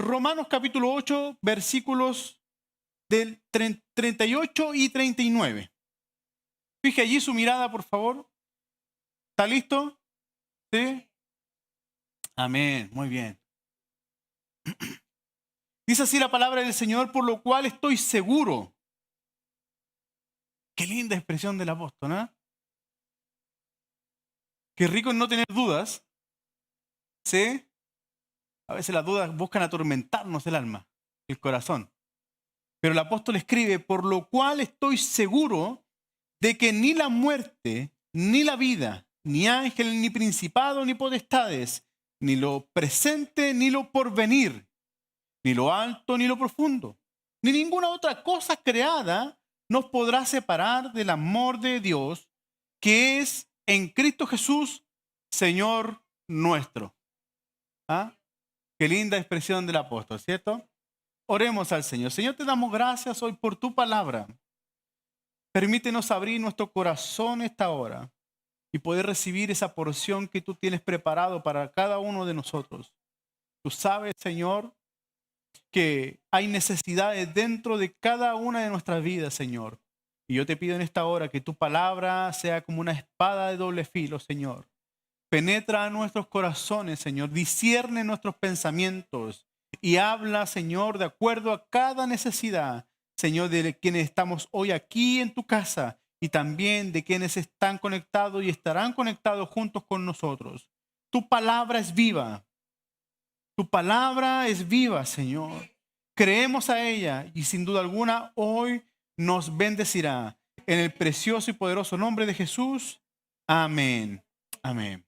Romanos capítulo 8, versículos del 38 y 39. Fije allí su mirada, por favor. ¿Está listo? ¿Sí? Amén, muy bien. Dice así la palabra del Señor, por lo cual estoy seguro. Qué linda expresión del apóstol, ¿no? Qué rico en no tener dudas. ¿Sí? A veces las dudas buscan atormentarnos el alma, el corazón. Pero el apóstol escribe, por lo cual estoy seguro de que ni la muerte, ni la vida, ni ángeles, ni principados, ni potestades, ni lo presente, ni lo porvenir, ni lo alto, ni lo profundo, ni ninguna otra cosa creada nos podrá separar del amor de Dios, que es en Cristo Jesús, Señor nuestro. ¿Ah? Qué linda expresión del apóstol, ¿cierto? Oremos al Señor. Señor, te damos gracias hoy por tu palabra. Permítenos abrir nuestro corazón esta hora y poder recibir esa porción que tú tienes preparado para cada uno de nosotros. Tú sabes, Señor, que hay necesidades dentro de cada una de nuestras vidas, Señor. Y yo te pido en esta hora que tu palabra sea como una espada de doble filo, Señor. Penetra a nuestros corazones, Señor. Discierne nuestros pensamientos y habla, Señor, de acuerdo a cada necesidad, Señor, de quienes estamos hoy aquí en tu casa y también de quienes están conectados y estarán conectados juntos con nosotros. Tu palabra es viva. Tu palabra es viva, Señor. Creemos a ella y sin duda alguna hoy nos bendecirá. En el precioso y poderoso nombre de Jesús. Amén. Amén.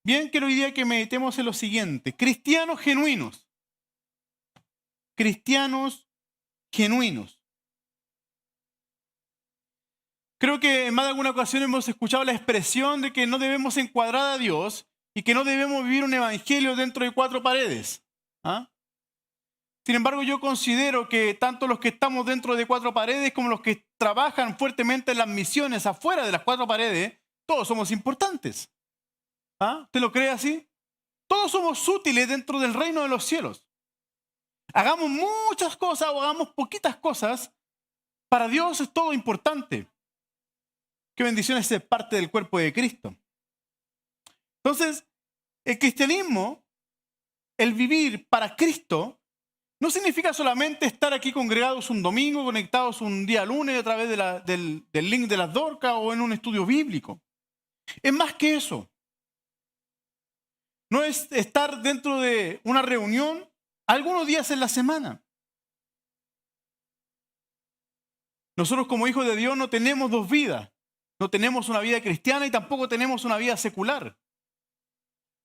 Bien, quiero hoy día que meditemos en lo siguiente. Cristianos genuinos. Cristianos genuinos. Creo que en más de alguna ocasión hemos escuchado la expresión de que no debemos encuadrar a Dios y que no debemos vivir un evangelio dentro de cuatro paredes. ¿Ah? Sin embargo, yo considero que tanto los que estamos dentro de cuatro paredes como los que trabajan fuertemente en las misiones afuera de las cuatro paredes, todos somos importantes. ¿Ah? ¿Usted lo cree así? Todos somos útiles dentro del reino de los cielos. Hagamos muchas cosas o hagamos poquitas cosas, para Dios es todo importante. Qué bendición es ser parte del cuerpo de Cristo. Entonces, el cristianismo, el vivir para Cristo, no significa solamente estar aquí congregados un domingo, conectados un día lunes a través del link de las Dorcas o en un estudio bíblico. Es más que eso. No es estar dentro de una reunión algunos días en la semana. Nosotros como hijos de Dios no tenemos dos vidas. No tenemos una vida cristiana y tampoco tenemos una vida secular.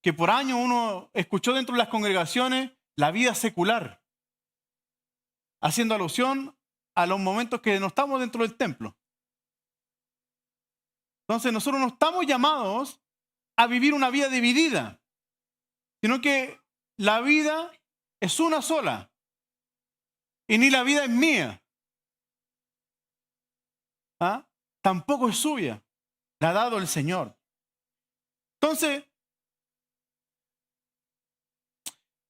Que por años uno escuchó dentro de las congregaciones la vida secular, haciendo alusión a los momentos que no estamos dentro del templo. Entonces nosotros no estamos llamados a vivir una vida dividida, sino que la vida es una sola y ni la vida es mía. ¿Ah? Tampoco es suya, la ha dado el Señor. Entonces,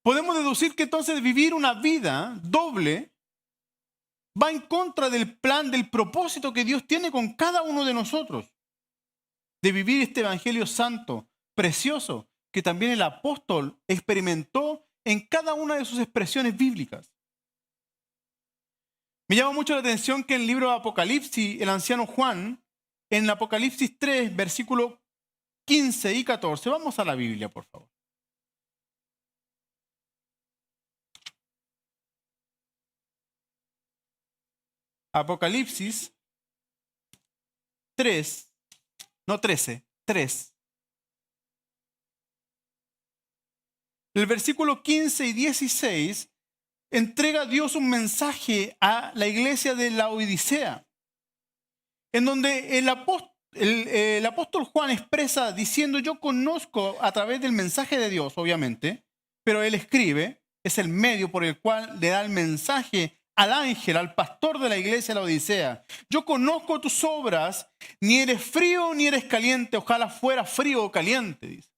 podemos deducir que entonces vivir una vida doble va en contra del plan, del propósito que Dios tiene con cada uno de nosotros, de vivir este evangelio santo, precioso, que también el apóstol experimentó en cada una de sus expresiones bíblicas. Me llama mucho la atención que en el libro de Apocalipsis, el anciano Juan, en Apocalipsis 3, versículos 15 y 14, vamos a la Biblia, por favor. Apocalipsis 3, no 13, 3. El versículo 15 y 16 entrega a Dios un mensaje a la iglesia de la Odisea, en donde el apóstol Juan expresa diciendo: yo conozco a través del mensaje de Dios, obviamente, pero él escribe, es el medio por el cual le da el mensaje al ángel, al pastor de la iglesia de la Odisea. Yo conozco tus obras, ni eres frío ni eres caliente, ojalá fuera frío o caliente, dice.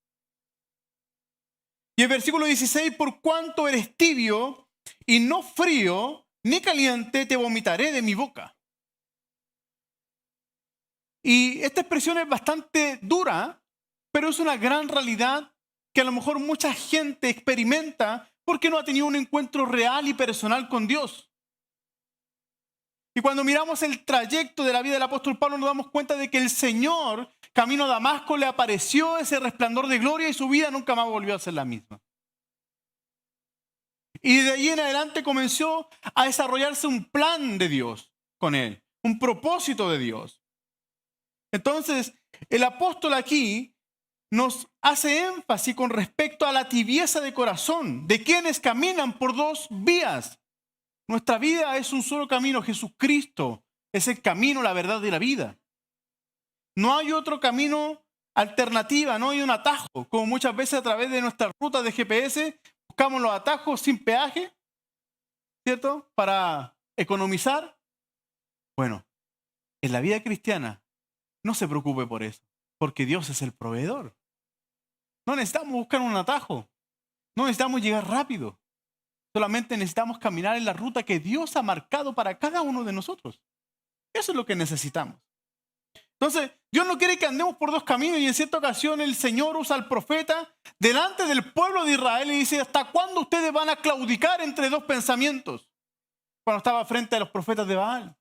Y el versículo 16, por cuanto eres tibio y no frío ni caliente, te vomitaré de mi boca. Y esta expresión es bastante dura, pero es una gran realidad que a lo mejor mucha gente experimenta porque no ha tenido un encuentro real y personal con Dios. Y cuando miramos el trayecto de la vida del apóstol Pablo, nos damos cuenta de que el Señor, camino a Damasco, le apareció ese resplandor de gloria y su vida nunca más volvió a ser la misma. Y de ahí en adelante comenzó a desarrollarse un plan de Dios con él, un propósito de Dios. Entonces, el apóstol aquí nos hace énfasis con respecto a la tibieza de corazón de quienes caminan por dos vías. Nuestra vida es un solo camino, Jesucristo es el camino, la verdad y la vida. No hay otro camino alternativa, no hay un atajo, como muchas veces a través de nuestras rutas de GPS buscamos los atajos sin peaje, ¿cierto? Para economizar. Bueno, en la vida cristiana no se preocupe por eso, porque Dios es el proveedor. No necesitamos buscar un atajo, no necesitamos llegar rápido. Solamente necesitamos caminar en la ruta que Dios ha marcado para cada uno de nosotros. Eso es lo que necesitamos. Entonces, Dios no quiere que andemos por dos caminos y en cierta ocasión el Señor usa al profeta delante del pueblo de Israel y dice, ¿hasta cuándo ustedes van a claudicar entre dos pensamientos? Cuando estaba frente a los profetas de Baal.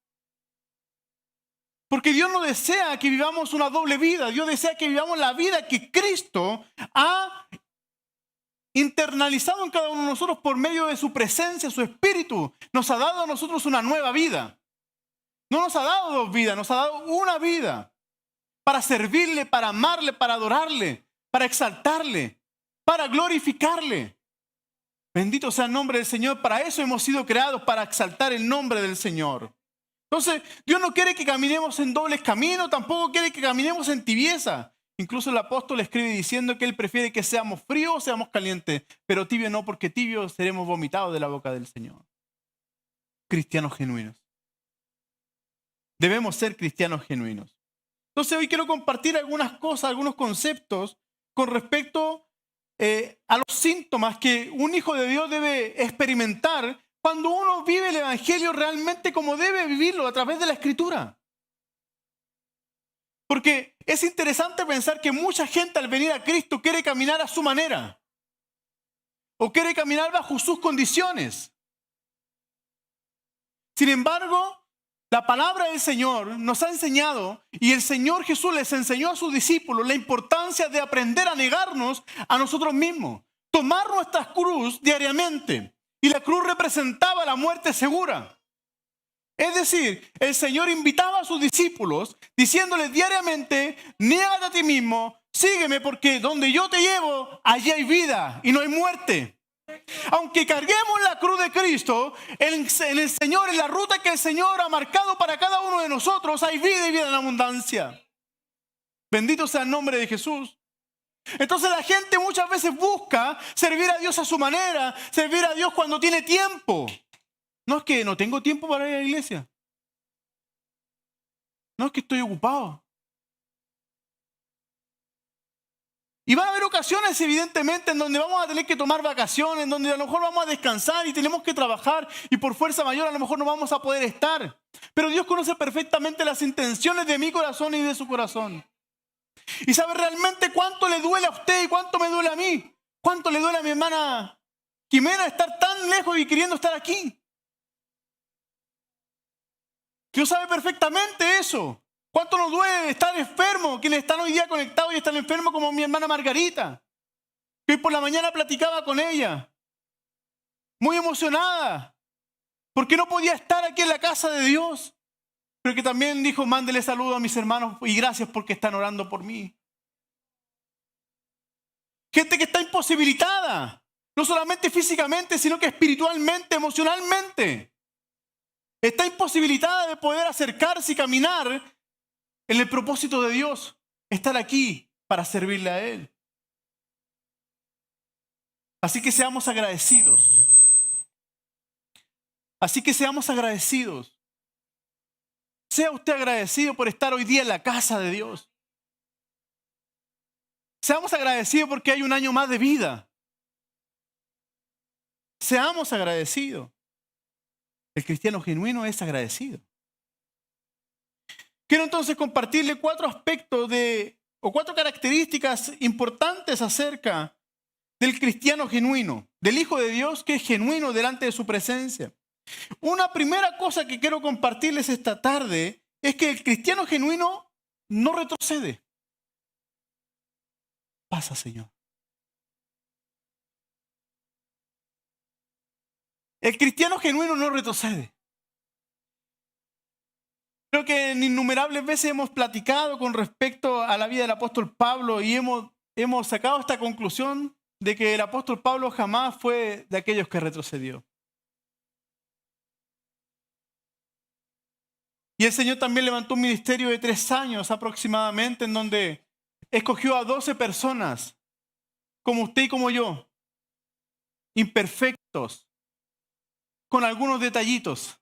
Porque Dios no desea que vivamos una doble vida. Dios desea que vivamos la vida que Cristo ha internalizado en cada uno de nosotros por medio de su presencia, su espíritu. Nos ha dado a nosotros una nueva vida. No nos ha dado dos vidas, nos ha dado una vida para servirle, para amarle, para adorarle, para exaltarle, para glorificarle. Bendito sea el nombre del Señor. Para eso hemos sido creados, para exaltar el nombre del Señor. Entonces, Dios no quiere que caminemos en dobles caminos, tampoco quiere que caminemos en tibieza. Incluso el apóstol escribe diciendo que él prefiere que seamos fríos o seamos calientes, pero tibio no, porque tibios seremos vomitados de la boca del Señor. Cristianos genuinos. Debemos ser cristianos genuinos. Entonces hoy quiero compartir algunas cosas, algunos conceptos con respecto a los síntomas que un hijo de Dios debe experimentar cuando uno vive el evangelio realmente como debe vivirlo a través de la Escritura. Porque es interesante pensar que mucha gente al venir a Cristo quiere caminar a su manera o quiere caminar bajo sus condiciones. Sin embargo, la palabra del Señor nos ha enseñado y el Señor Jesús les enseñó a sus discípulos la importancia de aprender a negarnos a nosotros mismos, tomar nuestra cruz diariamente. Y la cruz representaba la muerte segura. Es decir, el Señor invitaba a sus discípulos diciéndoles diariamente, niégate a ti mismo, sígueme porque donde yo te llevo, allí hay vida y no hay muerte. Aunque carguemos la cruz de Cristo, en el Señor, en la ruta que el Señor ha marcado para cada uno de nosotros, hay vida y vida en abundancia. Bendito sea el nombre de Jesús. Entonces la gente muchas veces busca servir a Dios a su manera, servir a Dios cuando tiene tiempo. No es que no tengo tiempo para ir a la iglesia. No es que estoy ocupado. Y van a haber ocasiones, evidentemente, en donde vamos a tener que tomar vacaciones, en donde a lo mejor vamos a descansar y tenemos que trabajar y por fuerza mayor a lo mejor no vamos a poder estar. Pero Dios conoce perfectamente las intenciones de mi corazón y de su corazón. Y sabe realmente cuánto le duele a usted y cuánto me duele a mí. Cuánto le duele a mi hermana Jimena estar tan lejos y queriendo estar aquí. Dios sabe perfectamente eso. ¿Cuánto nos duele estar enfermos? Quienes están hoy día conectados y están enfermos como mi hermana Margarita. Que hoy por la mañana platicaba con ella. Muy emocionada. Porque no podía estar aquí en la casa de Dios. Pero que también dijo, mándele saludos a mis hermanos y gracias porque están orando por mí. Gente que está imposibilitada. No solamente físicamente, sino que espiritualmente, emocionalmente. Está imposibilitada de poder acercarse y caminar en el propósito de Dios, estar aquí para servirle a Él. Así que seamos agradecidos. Así que seamos agradecidos. Sea usted agradecido por estar hoy día en la casa de Dios. Seamos agradecidos porque hay un año más de vida. Seamos agradecidos. El cristiano genuino es agradecido. Quiero entonces compartirle 4 aspectos o 4 características importantes acerca del cristiano genuino, del Hijo de Dios que es genuino delante de su presencia. Una primera cosa que quiero compartirles esta tarde es que el cristiano genuino no retrocede. Pasa, Señor. El cristiano genuino no retrocede. Creo que en innumerables veces hemos platicado con respecto a la vida del apóstol Pablo y hemos sacado esta conclusión de que el apóstol Pablo jamás fue de aquellos que retrocedió. Y el Señor también levantó un ministerio de 3 años aproximadamente en donde escogió a 12 personas, como usted y como yo, imperfectos, con algunos detallitos,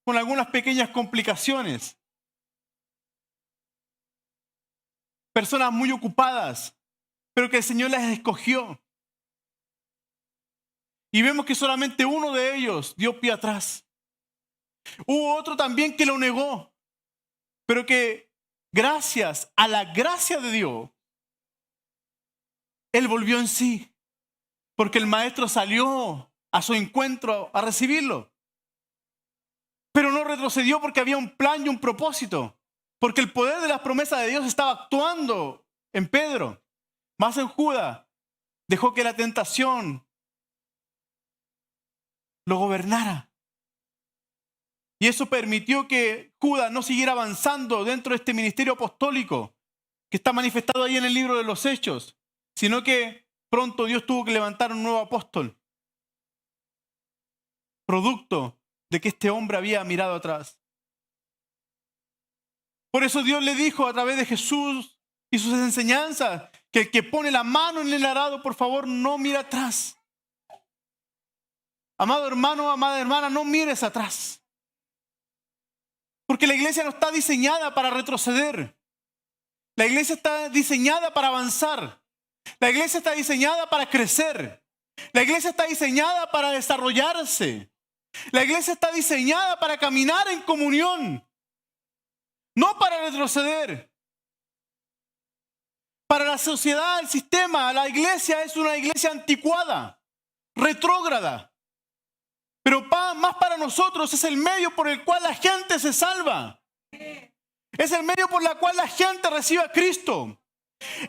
con algunas pequeñas complicaciones, personas muy ocupadas, pero que el Señor las escogió. Y vemos que solamente uno de ellos dio pie atrás. Hubo otro también que lo negó, pero que gracias a la gracia de Dios, él volvió en sí, porque el maestro salió a su encuentro a recibirlo. Pero no retrocedió porque había un plan y un propósito, porque el poder de las promesas de Dios estaba actuando en Pedro. Más en Judas, dejó que la tentación lo gobernara. Y eso permitió que Judas no siguiera avanzando dentro de este ministerio apostólico que está manifestado ahí en el libro de los Hechos, sino que pronto Dios tuvo que levantar un nuevo apóstol, producto de que este hombre había mirado atrás. Por eso Dios le dijo a través de Jesús y sus enseñanzas que el que pone la mano en el arado, por favor, no mire atrás. Amado hermano, amada hermana, no mires atrás. Porque la iglesia no está diseñada para retroceder. La iglesia está diseñada para avanzar. La iglesia está diseñada para crecer. La iglesia está diseñada para desarrollarse. La iglesia está diseñada para caminar en comunión. No para retroceder. Para la sociedad, el sistema, la iglesia es una iglesia anticuada, retrógrada. Pero más para nosotros es el medio por el cual la gente se salva. Es el medio por el cual la gente recibe a Cristo.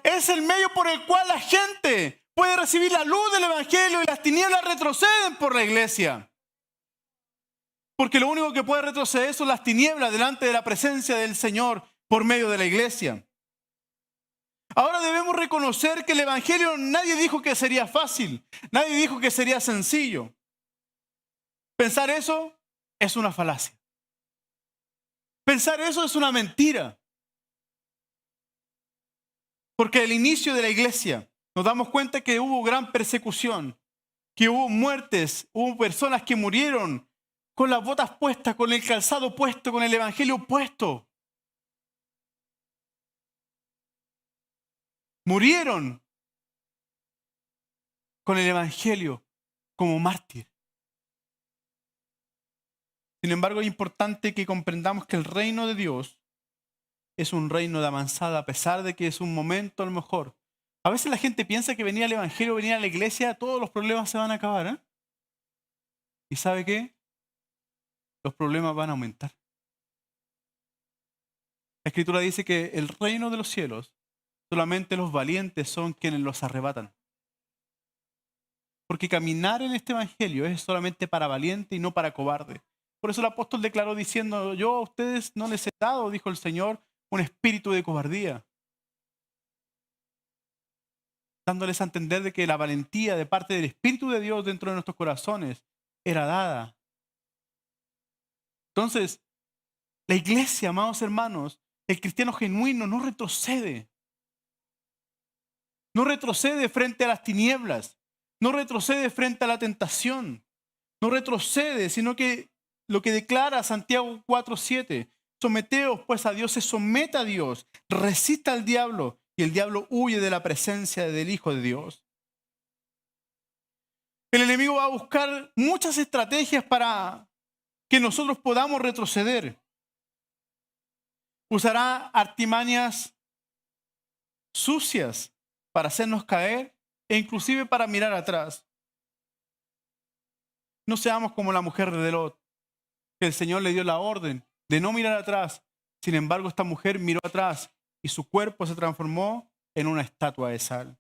Es el medio por el cual la gente puede recibir la luz del Evangelio y las tinieblas retroceden por la iglesia. Porque lo único que puede retroceder son las tinieblas delante de la presencia del Señor por medio de la iglesia. Ahora debemos reconocer que el Evangelio nadie dijo que sería fácil. Nadie dijo que sería sencillo. Pensar eso es una falacia. Pensar eso es una mentira. Porque al inicio de la iglesia nos damos cuenta que hubo gran persecución, que hubo muertes, hubo personas que murieron con las botas puestas, con el calzado puesto, con el evangelio puesto. Murieron con el evangelio como mártir. Sin embargo, es importante que comprendamos que el reino de Dios es un reino de avanzada, a pesar de que es un momento a lo mejor. A veces la gente piensa que venía el evangelio, venía a la iglesia, todos los problemas se van a acabar, ¿eh? ¿Y sabe qué? Los problemas van a aumentar. La Escritura dice que el reino de los cielos, solamente los valientes son quienes los arrebatan. Porque caminar en este evangelio es solamente para valiente y no para cobarde. Por eso el apóstol declaró diciendo, yo a ustedes no les he dado, dijo el Señor, un espíritu de cobardía. Dándoles a entender de que la valentía de parte del Espíritu de Dios dentro de nuestros corazones era dada. Entonces, la iglesia, amados hermanos, el cristiano genuino no retrocede. No retrocede frente a las tinieblas. No retrocede frente a la tentación. No retrocede, sino que lo que declara Santiago 4:7, someteos pues a Dios, se somete a Dios, resista al diablo y el diablo huye de la presencia del Hijo de Dios. El enemigo va a buscar muchas estrategias para que nosotros podamos retroceder. Usará artimañas sucias para hacernos caer e inclusive para mirar atrás. No seamos como la mujer de Lot, que el Señor le dio la orden de no mirar atrás. Sin embargo, esta mujer miró atrás y su cuerpo se transformó en una estatua de sal.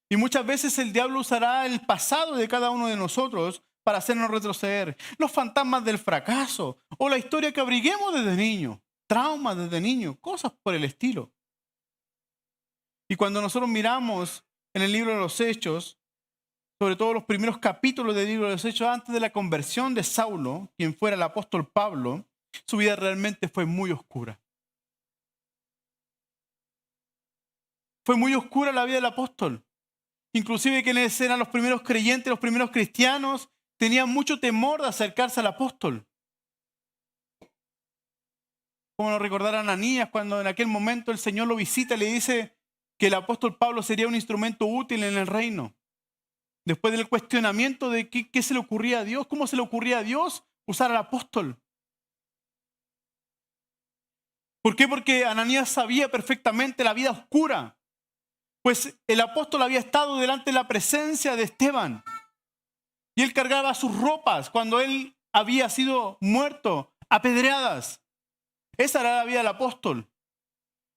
Y muchas veces el diablo usará el pasado de cada uno de nosotros para hacernos retroceder. Los fantasmas del fracaso o la historia que abriguemos desde niño, traumas desde niño, cosas por el estilo. Y cuando nosotros miramos en el libro de los Hechos, sobre todo los primeros capítulos del libro de los Hechos, antes de la conversión de Saulo, quien fuera el apóstol Pablo, su vida realmente fue muy oscura. Fue muy oscura la vida del apóstol. Inclusive quienes eran los primeros creyentes, los primeros cristianos, tenían mucho temor de acercarse al apóstol. Como nos recordará Ananías cuando en aquel momento el Señor lo visita y le dice que el apóstol Pablo sería un instrumento útil en el reino. Después del cuestionamiento de qué se le ocurría a Dios, cómo se le ocurría a Dios usar al apóstol. ¿Por qué? Porque Ananías sabía perfectamente la vida oscura. Pues el apóstol había estado delante de la presencia de Esteban. Y él cargaba sus ropas cuando él había sido muerto, apedreadas. Esa era la vida del apóstol.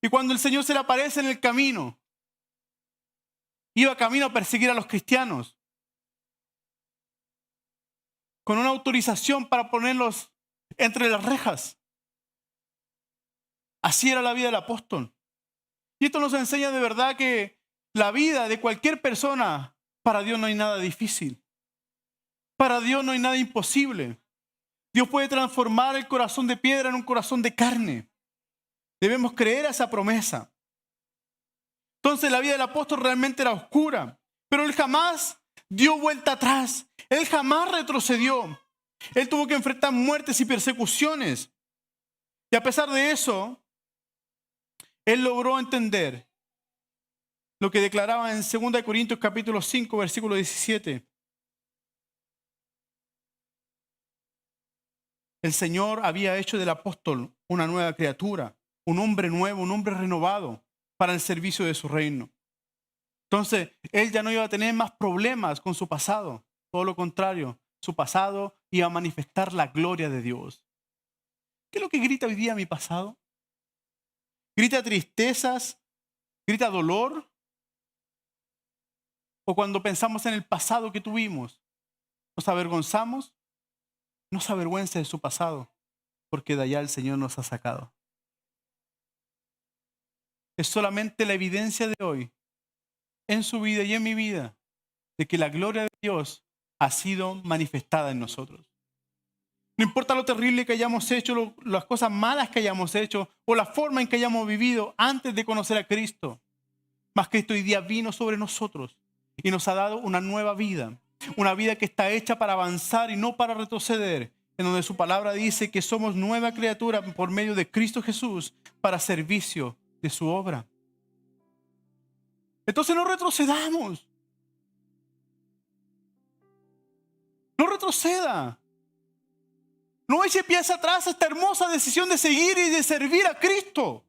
Y cuando el Señor se le aparece en el camino, iba camino a perseguir a los cristianos. Con una autorización para ponerlos entre las rejas. Así era la vida del apóstol. Y esto nos enseña de verdad que la vida de cualquier persona, para Dios no hay nada difícil. Para Dios no hay nada imposible. Dios puede transformar el corazón de piedra en un corazón de carne. Debemos creer a esa promesa. Entonces la vida del apóstol realmente era oscura, pero él jamás dio vuelta atrás. Él jamás retrocedió. Él tuvo que enfrentar muertes y persecuciones. Y a pesar de eso, él logró entender lo que declaraba en 2 Corintios capítulo 5, versículo 17. El Señor había hecho del apóstol una nueva criatura, un hombre nuevo, un hombre renovado para el servicio de su reino. Entonces, él ya no iba a tener más problemas con su pasado. Todo lo contrario, su pasado iba a manifestar la gloria de Dios. ¿Qué es lo que grita hoy día mi pasado? ¿Grita tristezas? ¿Grita dolor? ¿O cuando pensamos en el pasado que tuvimos, nos avergonzamos? No se avergüence de su pasado, porque de allá el Señor nos ha sacado. Es solamente la evidencia de hoy, en su vida y en mi vida, de que la gloria de Dios ha sido manifestada en nosotros. No importa lo terrible que hayamos hecho, las cosas malas que hayamos hecho, o la forma en que hayamos vivido antes de conocer a Cristo. Mas Cristo hoy día vino sobre nosotros y nos ha dado una nueva vida. Una vida que está hecha para avanzar y no para retroceder. En donde su palabra dice que somos nueva criatura por medio de Cristo Jesús para servicio de su obra. Entonces no retrocedamos. No retroceda. No eche pies atrás a esta hermosa decisión de seguir y de servir a Cristo.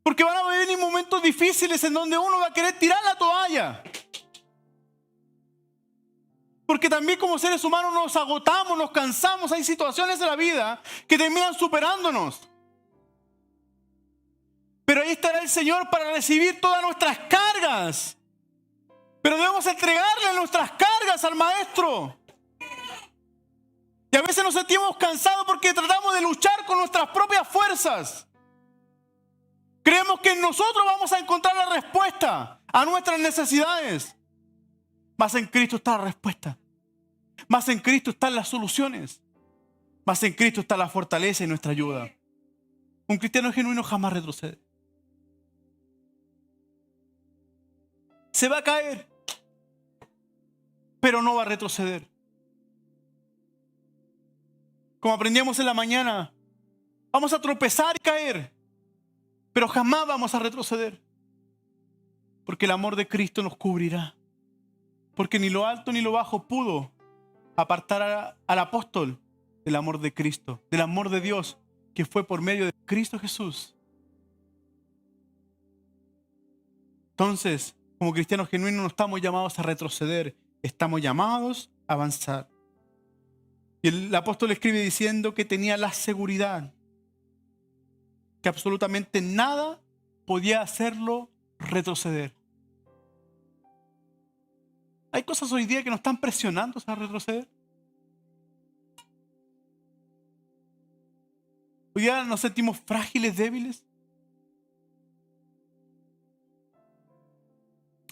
Porque van a venir momentos difíciles en donde uno va a querer tirar la toalla. Porque también como seres humanos nos agotamos, nos cansamos. Hay situaciones de la vida que terminan superándonos. Pero ahí estará el Señor para recibir todas nuestras cargas. Pero debemos entregarle nuestras cargas al Maestro. Y a veces nos sentimos cansados porque tratamos de luchar con nuestras propias fuerzas. Creemos que en nosotros vamos a encontrar la respuesta a nuestras necesidades. Mas en Cristo está la respuesta. Mas en Cristo están las soluciones. Mas en Cristo está la fortaleza y nuestra ayuda. Un cristiano genuino jamás retrocede. Se va a caer, pero no va a retroceder. Como aprendíamos en la mañana, vamos a tropezar y caer, pero jamás vamos a retroceder. Porque el amor de Cristo nos cubrirá. Porque ni lo alto ni lo bajo pudo apartar al apóstol del amor de Cristo, del amor de Dios, que fue por medio de Cristo Jesús. Entonces, como cristianos genuinos no estamos llamados a retroceder, estamos llamados a avanzar. Y el apóstol escribe diciendo que tenía la seguridad que absolutamente nada podía hacerlo retroceder. Hay cosas hoy día que nos están presionando a retroceder. Hoy día nos sentimos frágiles, débiles.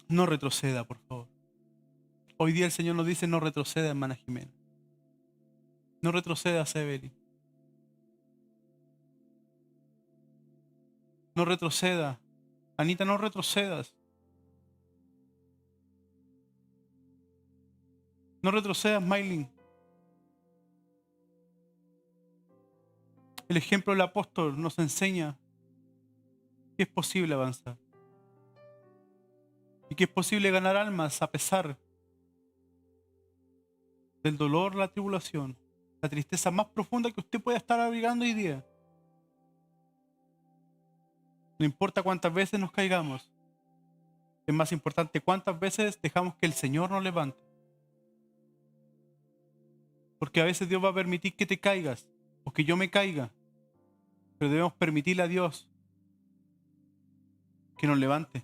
No retroceda, por favor. Hoy día el Señor nos dice: no retroceda, hermana Jimena. No retroceda, Evelyn. No retroceda. Anita, no retrocedas. No retrocedas, Maylin. El ejemplo del apóstol nos enseña que es posible avanzar. Y que es posible ganar almas a pesar del dolor, la tribulación, la tristeza más profunda que usted pueda estar abrigando hoy día. No importa cuántas veces nos caigamos, es más importante cuántas veces dejamos que el Señor nos levante. Porque a veces Dios va a permitir que te caigas o que yo me caiga, pero debemos permitirle a Dios que nos levante.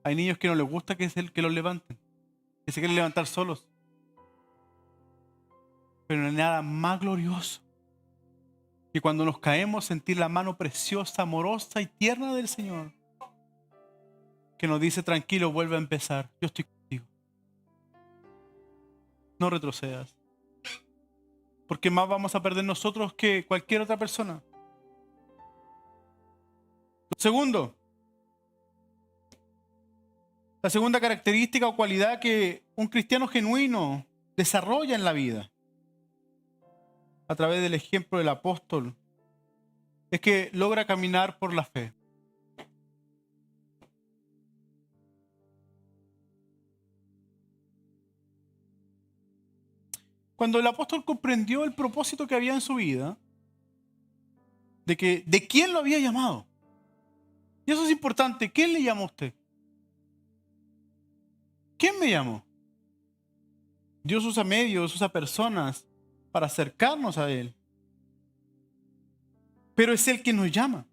Hay niños que no les gusta que los levanten, que se quieren levantar solos. Pero no hay nada más glorioso que cuando nos caemos sentir la mano preciosa, amorosa y tierna del Señor, que nos dice: tranquilo, vuelve a empezar, yo estoy contigo. No retrocedas, porque más vamos a perder nosotros que cualquier otra persona. Segundo, la segunda característica o cualidad que un cristiano genuino desarrolla en la vida a través del ejemplo del apóstol es que logra caminar por la fe. Cuando el apóstol comprendió el propósito que había en su vida, de quién lo había llamado. Y eso es importante. ¿Quién le llamó a usted? ¿Quién me llamó? Dios usa medios, usa personas para acercarnos a Él. Pero es Él quien nos llama.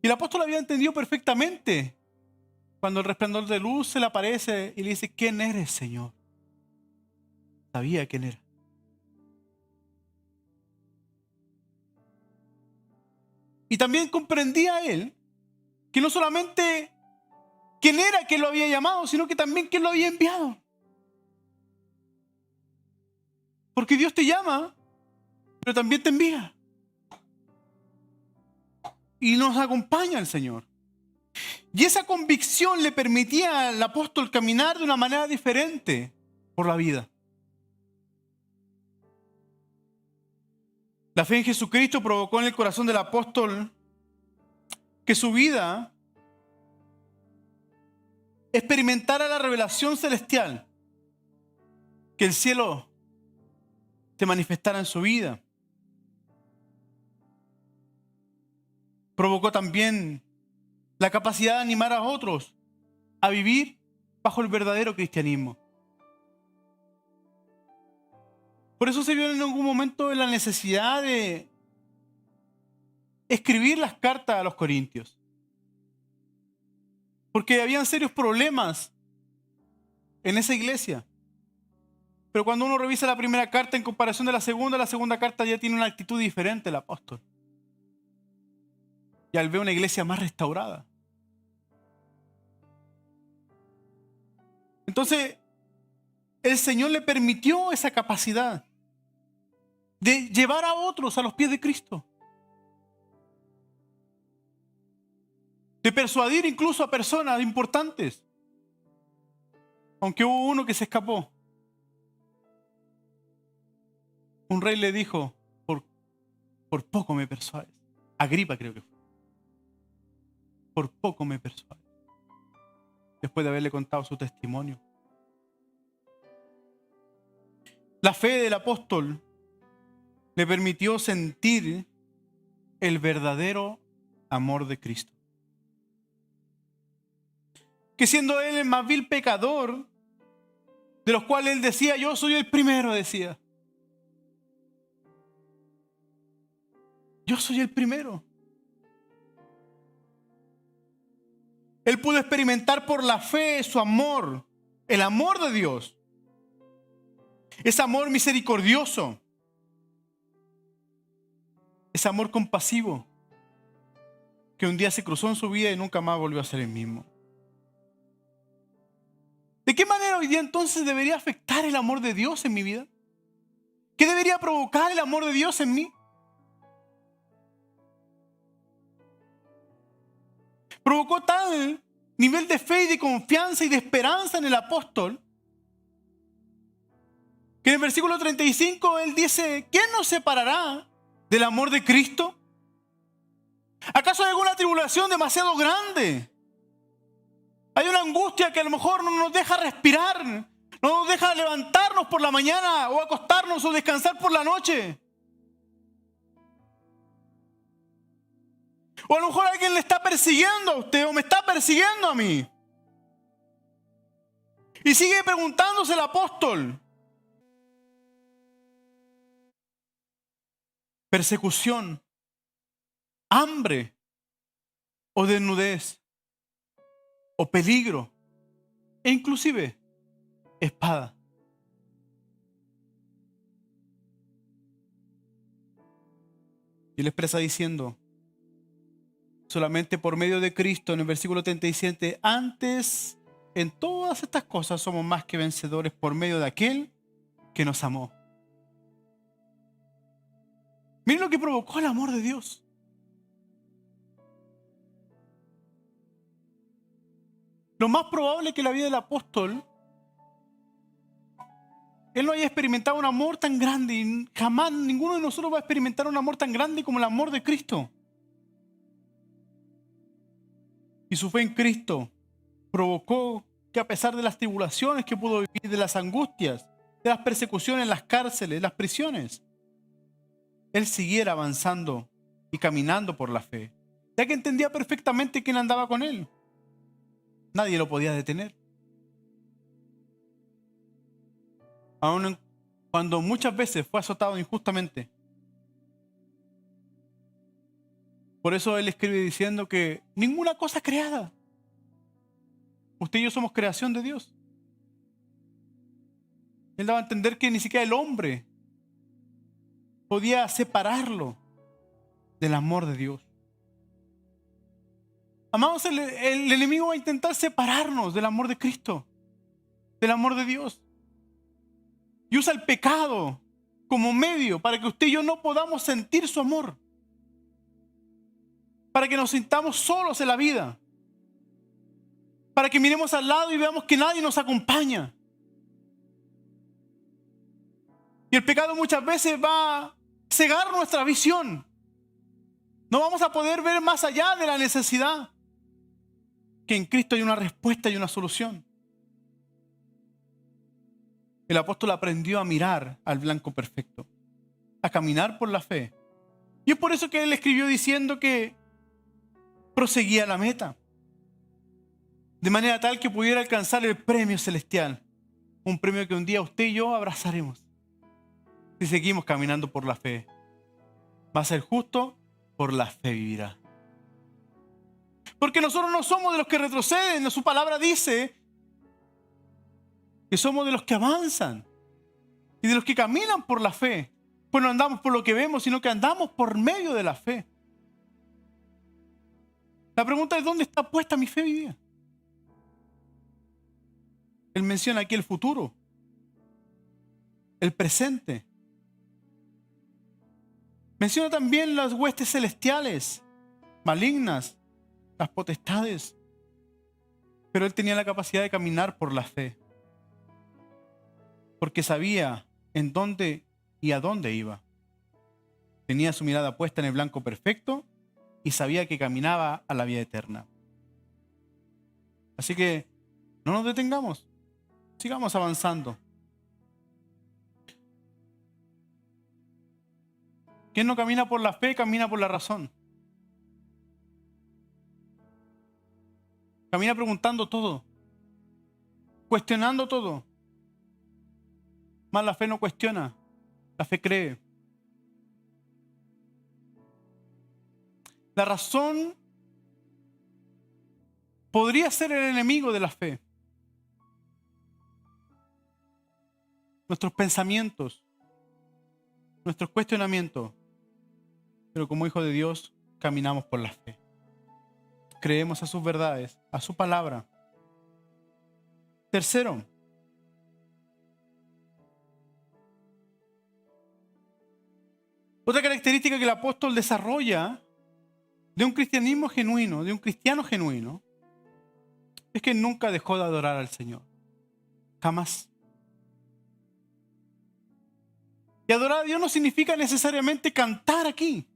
Y el apóstol había entendido perfectamente cuando el resplandor de luz se le aparece y le dice: ¿quién eres, Señor? Sabía quién era. Y también comprendía él que no solamente quién era quien lo había llamado, sino que también quién lo había enviado. Porque Dios te llama, pero también te envía. Y nos acompaña el Señor. Y esa convicción le permitía al apóstol caminar de una manera diferente por la vida. La fe en Jesucristo provocó en el corazón del apóstol que su vida experimentara la revelación celestial, que el cielo se manifestara en su vida. Provocó también la capacidad de animar a otros a vivir bajo el verdadero cristianismo. Por eso se vio en algún momento en la necesidad de escribir las cartas a los corintios. Porque habían serios problemas en esa iglesia. Pero cuando uno revisa la primera carta en comparación de la segunda carta ya tiene una actitud diferente el apóstol. Y al ver una iglesia más restaurada. Entonces, el Señor le permitió esa capacidad de llevar a otros a los pies de Cristo. De persuadir incluso a personas importantes. Aunque hubo uno que se escapó. Un rey le dijo: por poco me persuades. Agripa creo que fue. por poco me persuade. Después de haberle contado su testimonio. La fe del apóstol le permitió sentir el verdadero amor de Cristo. Que siendo él el más vil pecador, de los cuales él decía, yo soy el primero, decía. Yo soy el primero. Él pudo experimentar por la fe su amor, el amor de Dios. Ese amor misericordioso. Ese amor compasivo que un día se cruzó en su vida y nunca más volvió a ser el mismo. ¿De qué manera hoy día entonces debería afectar el amor de Dios en mi vida? ¿Qué debería provocar el amor de Dios en mí? Provocó tal nivel de fe y de confianza y de esperanza en el apóstol que en el versículo 35 él dice, ¿quién nos separará del amor de Cristo? ¿Acaso hay alguna tribulación demasiado grande? Hay una angustia que a lo mejor no nos deja respirar, no nos deja levantarnos por la mañana o acostarnos o descansar por la noche. O a lo mejor alguien le está persiguiendo a usted o me está persiguiendo a mí. Y sigue preguntándose el apóstol. Persecución, hambre o desnudez o peligro e inclusive espada. Y él expresa diciendo, solamente por medio de Cristo, en el versículo 37, antes en todas estas cosas somos más que vencedores por medio de aquel que nos amó. Miren lo que provocó el amor de Dios. Lo más probable es que en la vida del apóstol él no haya experimentado un amor tan grande y jamás ninguno de nosotros va a experimentar un amor tan grande como el amor de Cristo. Y su fe en Cristo provocó que a pesar de las tribulaciones que pudo vivir, de las angustias, de las persecuciones en las cárceles, las prisiones, él siguiera avanzando y caminando por la fe, ya que entendía perfectamente quién andaba con él. Nadie lo podía detener. Aun cuando muchas veces fue azotado injustamente. Por eso él escribe diciendo que ninguna cosa creada. Usted y yo somos creación de Dios. Él daba a entender que ni siquiera el hombre podía separarlo del amor de Dios. Amados, el enemigo va a intentar separarnos del amor de Cristo, del amor de Dios. Y usa el pecado como medio para que usted y yo no podamos sentir su amor. Para que nos sintamos solos en la vida. Para que miremos al lado y veamos que nadie nos acompaña. Y el pecado muchas veces va a cegar nuestra visión. No vamos a poder ver más allá de la necesidad. Que en Cristo hay una respuesta y una solución. El apóstol aprendió a mirar al blanco perfecto, a caminar por la fe. Y es por eso que él escribió diciendo que proseguía la meta, de manera tal que pudiera alcanzar el premio celestial, un premio que un día usted y yo abrazaremos, si seguimos caminando por la fe. Mas el justo por la fe vivirá. Porque nosotros no somos de los que retroceden, su palabra dice que somos de los que avanzan y de los que caminan por la fe. Pues no andamos por lo que vemos, sino que andamos por medio de la fe. La pregunta es, ¿dónde está puesta mi fe hoy día? Él menciona aquí el futuro, el presente. Menciona también las huestes celestiales, malignas, las potestades. Pero él tenía la capacidad de caminar por la fe, porque sabía en dónde y a dónde iba. Tenía su mirada puesta en el blanco perfecto y sabía que caminaba a la vida eterna. Así que no nos detengamos. Sigamos avanzando. Quien no camina por la fe, camina por la razón. Camina preguntando todo, cuestionando todo. Más la fe no cuestiona, la fe cree. La razón podría ser el enemigo de la fe. Nuestros pensamientos, nuestros cuestionamientos. Pero como hijos de Dios, caminamos por la fe. Creemos a sus verdades, a su palabra. Tercero, otra característica que el apóstol desarrolla de un cristianismo genuino, de un cristiano genuino, es que nunca dejó de adorar al Señor. Jamás. Y adorar a Dios no significa necesariamente cantar aquí,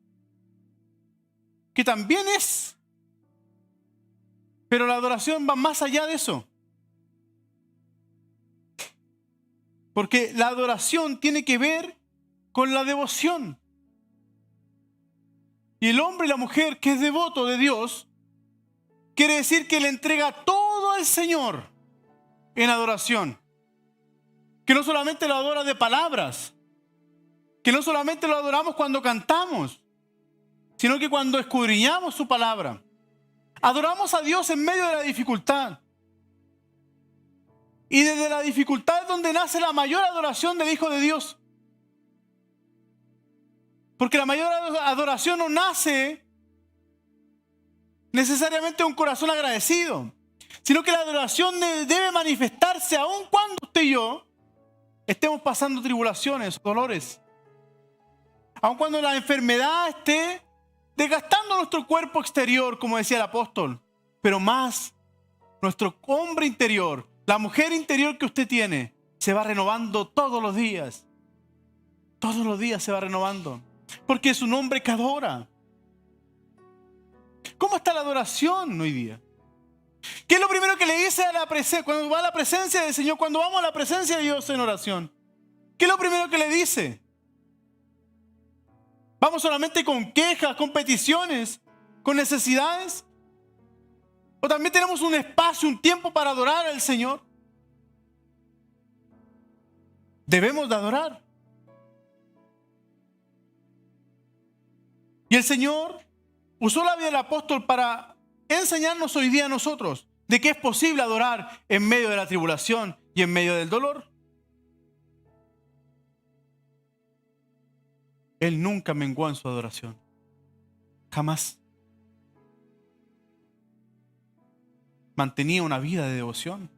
que también es. Pero la adoración va más allá de eso. Porque la adoración tiene que ver con la devoción. Y el hombre y la mujer que es devoto de Dios, quiere decir que le entrega todo al Señor en adoración. Que no solamente lo adora de palabras, que no solamente lo adoramos cuando cantamos, sino que cuando escudriñamos su palabra. Adoramos a Dios en medio de la dificultad. Y desde la dificultad es donde nace la mayor adoración del Hijo de Dios. Porque la mayor adoración no nace necesariamente de un corazón agradecido, sino que la adoración debe manifestarse aun cuando usted y yo estemos pasando tribulaciones, dolores. Aun cuando la enfermedad esté desgastando nuestro cuerpo exterior, como decía el apóstol, pero más nuestro hombre interior, la mujer interior que usted tiene, se va renovando todos los días. Todos los días se va renovando. Porque es un hombre que adora. ¿Cómo está la adoración hoy día? ¿Qué es lo primero que le dice a la presencia, cuando va a la presencia del Señor, cuando vamos a la presencia de Dios en oración? ¿Qué es lo primero que le dice? ¿Vamos solamente con quejas, con peticiones, con necesidades? ¿O también tenemos un espacio, un tiempo para adorar al Señor? Debemos de adorar. Y el Señor usó la vida del apóstol para enseñarnos hoy día a nosotros de que es posible adorar en medio de la tribulación y en medio del dolor. Él nunca menguó en su adoración. Jamás. Mantenía una vida de devoción.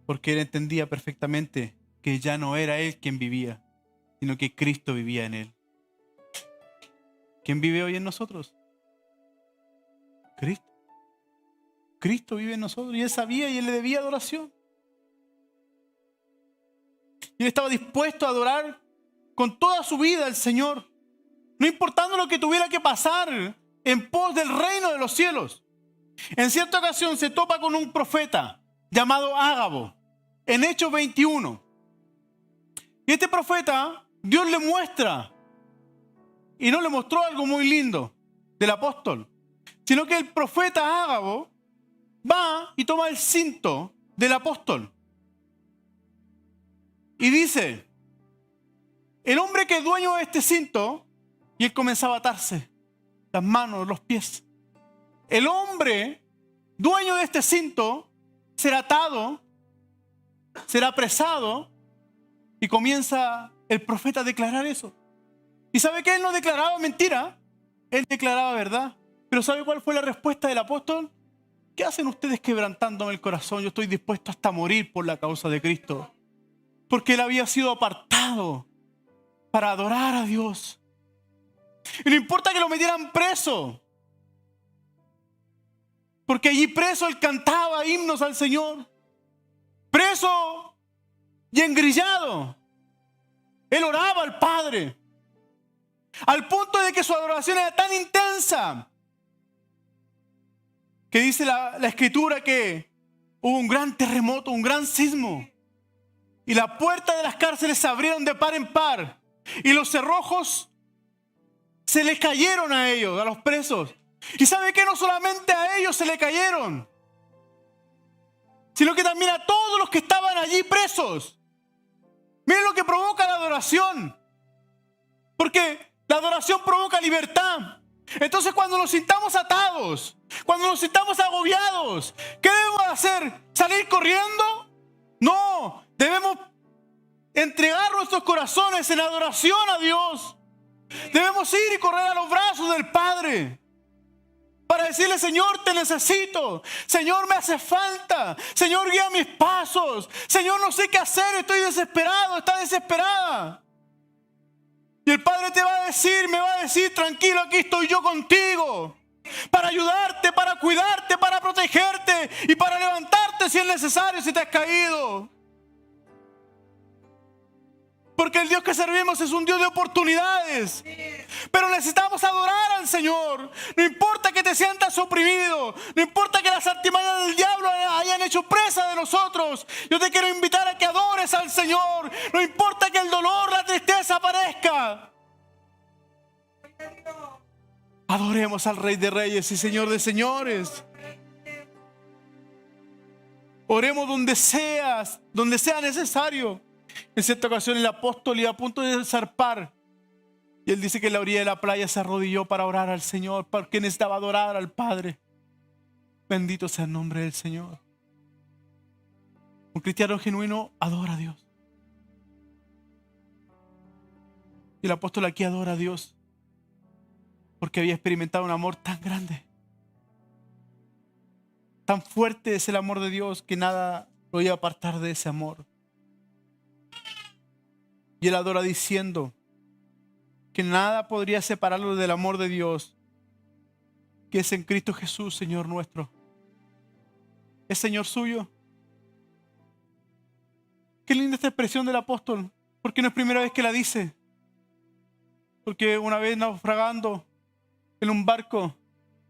Porque él entendía perfectamente que ya no era él quien vivía, sino que Cristo vivía en él. ¿Quién vive hoy en nosotros? Cristo. Cristo vive en nosotros y él sabía y él le debía adoración. Y él estaba dispuesto a adorar con toda su vida al Señor, no importando lo que tuviera que pasar en pos del reino de los cielos. En cierta ocasión se topa con un profeta llamado Ágabo, en Hechos 21. Y este profeta, Dios le muestra, y no le mostró algo muy lindo del apóstol, sino que el profeta Ágabo va y toma el cinto del apóstol. Y dice, el hombre que es dueño de este cinto, y él comenzaba a atarse las manos, los pies. El hombre dueño de este cinto será atado, será apresado, y comienza el profeta a declarar eso. ¿Y sabe que él no declaraba mentira? Él declaraba verdad. Pero ¿sabe cuál fue la respuesta del apóstol? ¿Qué hacen ustedes quebrantándome el corazón? Yo estoy dispuesto hasta morir por la causa de Cristo. Porque él había sido apartado para adorar a Dios. Y no importa que lo metieran preso, porque allí preso él cantaba himnos al Señor. Preso y engrillado, él oraba al Padre. Al punto de que su adoración era tan intensa que dice la escritura que hubo un gran terremoto, un gran sismo. Y las puertas de las cárceles se abrieron de par en par. Y los cerrojos se les cayeron a ellos, a los presos. Y sabe que no solamente a ellos se le cayeron, sino que también a todos los que estaban allí presos. Miren lo que provoca la adoración. Porque la adoración provoca libertad. Entonces cuando nos sintamos atados, cuando nos sintamos agobiados, ¿qué debemos hacer? ¿Salir corriendo? No, debemos entregar nuestros corazones en adoración a Dios. Debemos ir y correr a los brazos del Padre para decirle: Señor, te necesito. Señor, me hace falta. Señor, guía mis pasos. Señor, no sé qué hacer, estoy desesperado, está desesperada. Y el Padre te va a decir, me va a decir: tranquilo, aquí estoy yo contigo, para ayudarte, para cuidarte, para protegerte y para levantarte si es necesario, si te has caído. Porque el Dios que servimos es un Dios de oportunidades. Pero necesitamos adorar al Señor. No importa que te sientas oprimido, no importa que las artimañas del diablo hayan hecho presa de nosotros. Yo te quiero invitar a que adores al Señor. No importa que el dolor, la tristeza aparezca. Adoremos al Rey de Reyes y Señor de Señores. Oremos donde sea necesario. En cierta ocasión el apóstol iba a punto de zarpar. Y él dice que en la orilla de la playa se arrodilló para orar al Señor, porque necesitaba adorar al Padre. Bendito sea el nombre del Señor. Un cristiano genuino adora a Dios. Y el apóstol aquí adora a Dios porque había experimentado un amor tan grande. Tan fuerte es el amor de Dios que nada lo iba a apartar de ese amor. Y él adora diciendo que nada podría separarlo del amor de Dios, que es en Cristo Jesús, Señor nuestro. ¿Es Señor suyo? Qué linda esta expresión del apóstol, porque no es primera vez que la dice. Porque una vez naufragando en un barco,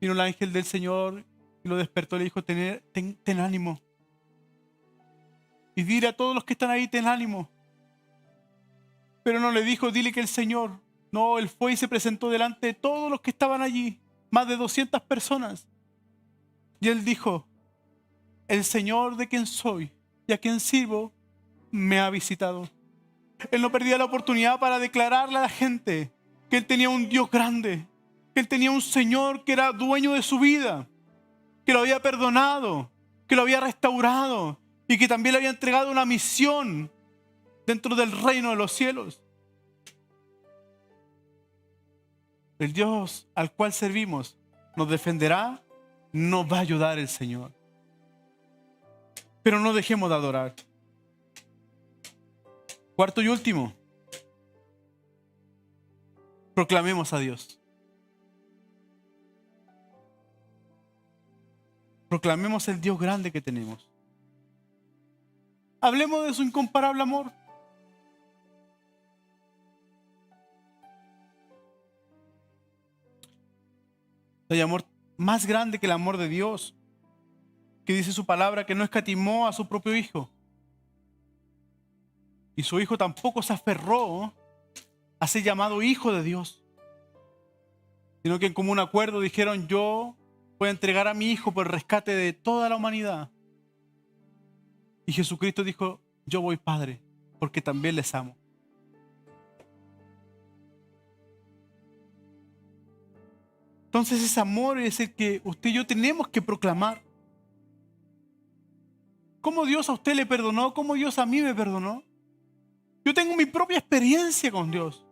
vino el ángel del Señor y lo despertó y le dijo: ten ánimo. Y dile a todos los que están ahí: ten ánimo. Pero no le dijo: dile que el Señor. No, él fue y se presentó delante de todos los que estaban allí, más de 200 personas. Y él dijo: el Señor de quien soy y a quien sirvo me ha visitado. Él no perdía la oportunidad para declararle a la gente que él tenía un Dios grande, que él tenía un Señor que era dueño de su vida, que lo había perdonado, que lo había restaurado y que también le había entregado una misión dentro del reino de los cielos. El Dios al cual servimos nos defenderá, nos va a ayudar el Señor. Pero no dejemos de adorar. Cuarto y último, proclamemos a Dios. Proclamemos el Dios grande que tenemos. Hablemos de su incomparable amor. Hay amor más grande que el amor de Dios, que dice su palabra que no escatimó a su propio Hijo. Y su Hijo tampoco se aferró a ser llamado Hijo de Dios, sino que en común acuerdo dijeron: yo voy a entregar a mi Hijo por el rescate de toda la humanidad. Y Jesucristo dijo: yo voy, Padre, porque también les amo. Entonces ese amor es el que usted y yo tenemos que proclamar. ¿Cómo Dios a usted le perdonó? ¿Cómo Dios a mí me perdonó? Yo tengo mi propia experiencia con Dios.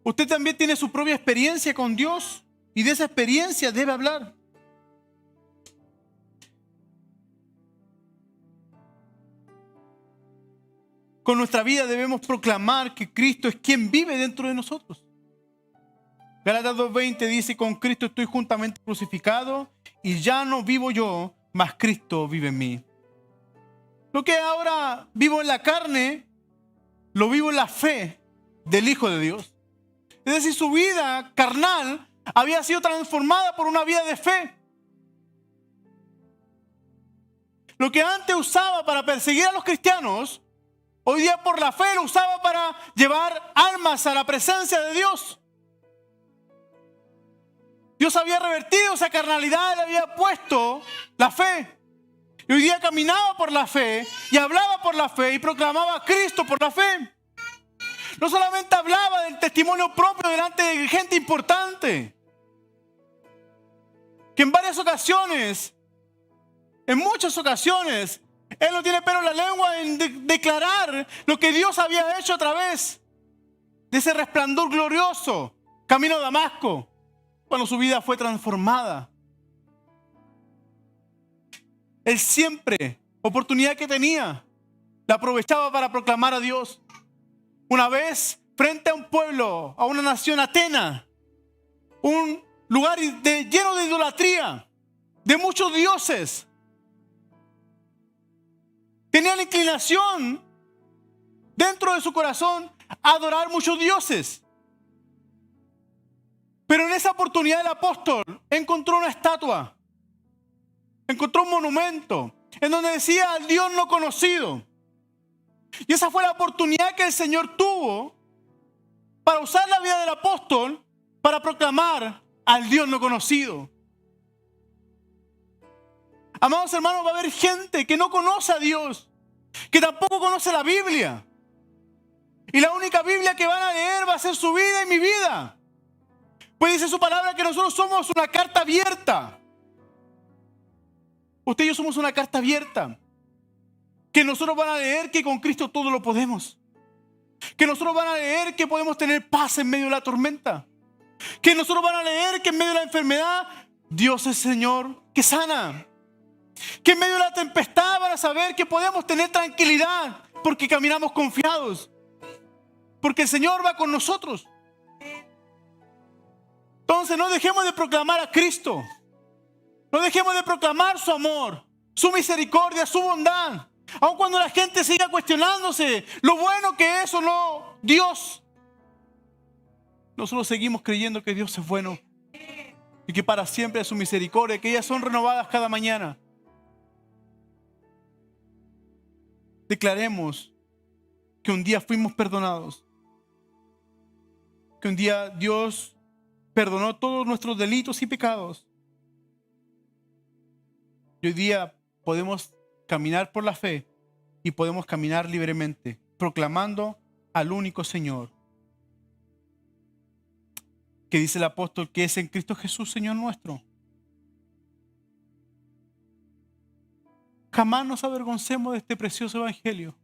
Usted también tiene su propia experiencia con Dios y de esa experiencia debe hablar. Con nuestra vida debemos proclamar que Cristo es quien vive dentro de nosotros. Gálatas 2:20 dice: con Cristo estoy juntamente crucificado y ya no vivo yo, mas Cristo vive en mí. Lo que ahora vivo en la carne, lo vivo en la fe del Hijo de Dios. Es decir, su vida carnal había sido transformada por una vida de fe. Lo que antes usaba para perseguir a los cristianos, hoy día por la fe lo usaba para llevar almas a la presencia de Dios. Dios había revertido esa carnalidad, le había puesto la fe. Y hoy día caminaba por la fe y hablaba por la fe y proclamaba a Cristo por la fe. No solamente hablaba del testimonio propio delante de gente importante, que en varias ocasiones, en muchas ocasiones, él no tiene pelo en la lengua en declarar lo que Dios había hecho a través de ese resplandor glorioso, camino a Damasco, cuando su vida fue transformada. Él siempre, oportunidad que tenía, la aprovechaba para proclamar a Dios. Una vez, frente a un pueblo, a una nación, Atenas, un lugar lleno de idolatría, de muchos dioses, tenía la inclinación dentro de su corazón a adorar muchos dioses. Pero en esa oportunidad el apóstol encontró una estatua, encontró un monumento en donde decía al Dios no conocido. Y esa fue la oportunidad que el Señor tuvo para usar la vida del apóstol para proclamar al Dios no conocido. Amados hermanos, va a haber gente que no conoce a Dios, que tampoco conoce la Biblia. Y la única Biblia que van a leer va a ser su vida y mi vida. Pues dice su palabra que nosotros somos una carta abierta. Usted y yo somos una carta abierta. Que nosotros van a leer que con Cristo todo lo podemos. Que nosotros van a leer que podemos tener paz en medio de la tormenta. Que nosotros van a leer que en medio de la enfermedad Dios es Señor que sana. Que en medio de la tempestad van a saber que podemos tener tranquilidad porque caminamos confiados. Porque el Señor va con nosotros. Entonces no dejemos de proclamar a Cristo. No dejemos de proclamar su amor, su misericordia, su bondad. Aun cuando la gente siga cuestionándose lo bueno que es o no Dios, nosotros seguimos creyendo que Dios es bueno y que para siempre es su misericordia, que ellas son renovadas cada mañana. Declaremos que un día fuimos perdonados, que un día Dios perdonó todos nuestros delitos y pecados. Y hoy día podemos caminar por la fe y podemos caminar libremente, proclamando al único Señor, que dice el apóstol que es en Cristo Jesús, Señor nuestro. Jamás nos avergoncemos de este precioso evangelio.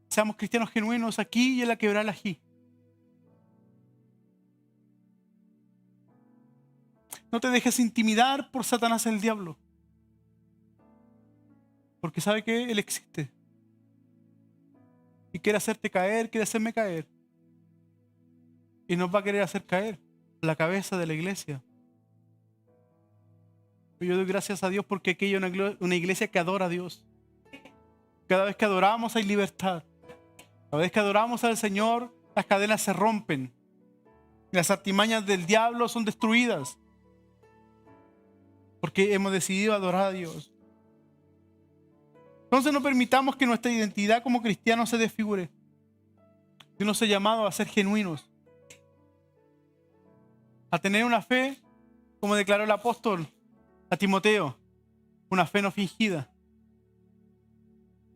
Seamos cristianos genuinos aquí y en la quebrada ají. No te dejes intimidar por Satanás el diablo. Porque sabe que él existe. Y quiere hacerte caer, quiere hacerme caer. Y nos va a querer hacer caer la cabeza de la iglesia. Yo doy gracias a Dios porque aquí hay una iglesia que adora a Dios. Cada vez que adoramos hay libertad. Cada vez que adoramos al Señor, las cadenas se rompen. Las artimañas del diablo son destruidas. Porque hemos decidido adorar a Dios. Entonces no permitamos que nuestra identidad como cristianos se desfigure. Dios nos ha llamado a ser genuinos. A tener una fe, como declaró el apóstol a Timoteo, una fe no fingida.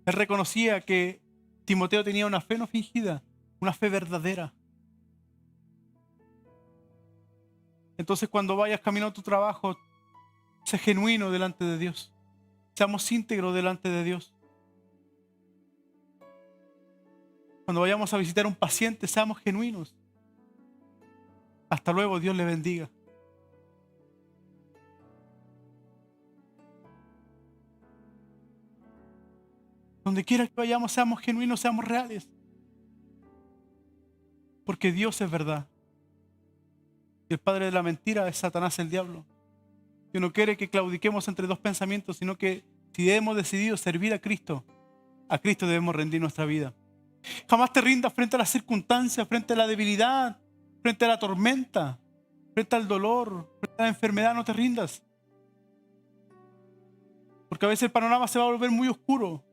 Él reconocía que Timoteo tenía una fe no fingida, una fe verdadera. Entonces cuando vayas camino a tu trabajo, sé genuino delante de Dios. Seamos íntegros delante de Dios. Cuando vayamos a visitar a un paciente, seamos genuinos. Hasta luego, Dios le bendiga. Donde quiera que vayamos, seamos genuinos, seamos reales. Porque Dios es verdad. Y el padre de la mentira es Satanás, el diablo. Que no quiere que claudiquemos entre dos pensamientos, sino que si hemos decidido servir a Cristo debemos rendir nuestra vida. Jamás te rindas frente a las circunstancias, frente a la debilidad, frente a la tormenta, frente al dolor, frente a la enfermedad. No te rindas. Porque a veces el panorama se va a volver muy oscuro.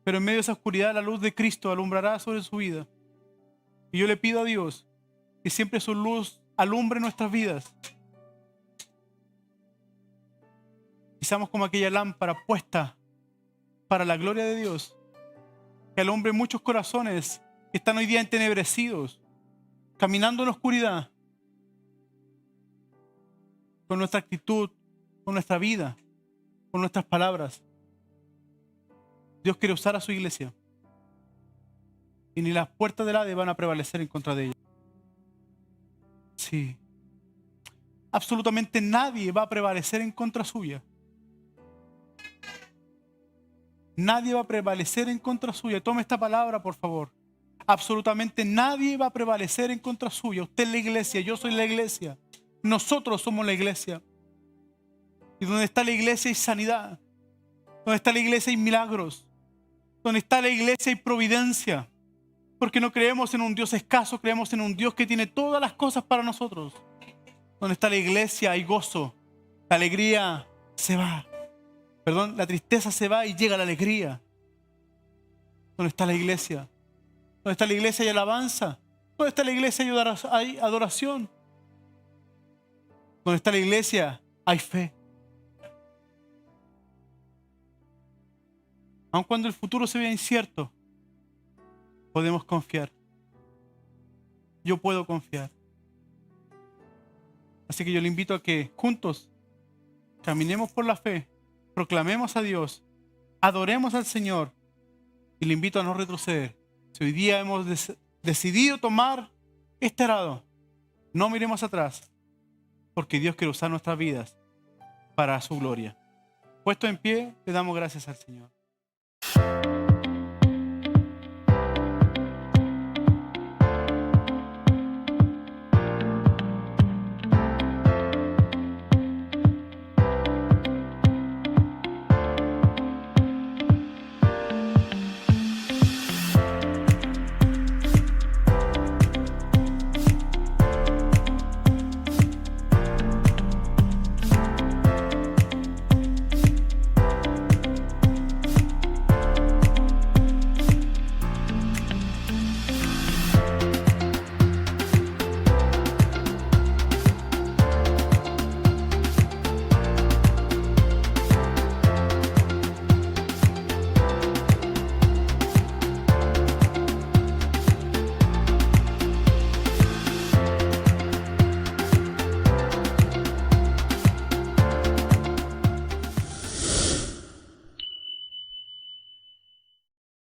Pero en medio de esa oscuridad la luz de Cristo alumbrará sobre su vida. Y yo le pido a Dios que siempre su luz alumbre nuestras vidas. Y seamos como aquella lámpara puesta para la gloria de Dios, que alumbre muchos corazones que están hoy día entenebrecidos, caminando en la oscuridad, con nuestra actitud, con nuestra vida, con nuestras palabras. Dios quiere usar a su iglesia y ni las puertas del Hades van a prevalecer en contra de ella. Sí. Absolutamente nadie va a prevalecer en contra suya. Nadie va a prevalecer en contra suya. Tome esta palabra, por favor. Absolutamente nadie va a prevalecer en contra suya. Usted es la iglesia, yo soy la iglesia. Nosotros somos la iglesia. Y donde está la iglesia hay sanidad. Donde está la iglesia hay milagros. Donde está la iglesia hay providencia. Porque no creemos en un Dios escaso, creemos en un Dios que tiene todas las cosas para nosotros. Donde está la iglesia hay gozo. La alegría se va. Perdón, la tristeza se va y llega la alegría. ¿Dónde está la iglesia? ¿Dónde está la iglesia hay alabanza? ¿Dónde está la iglesia hay adoración? ¿Dónde está la iglesia hay fe? Aun cuando el futuro se vea incierto, podemos confiar. Yo puedo confiar. Así que yo le invito a que juntos caminemos por la fe, proclamemos a Dios, adoremos al Señor y le invito a no retroceder. Si hoy día hemos decidido tomar este arado, no miremos atrás, porque Dios quiere usar nuestras vidas para su gloria. Puesto en pie, le damos gracias al Señor.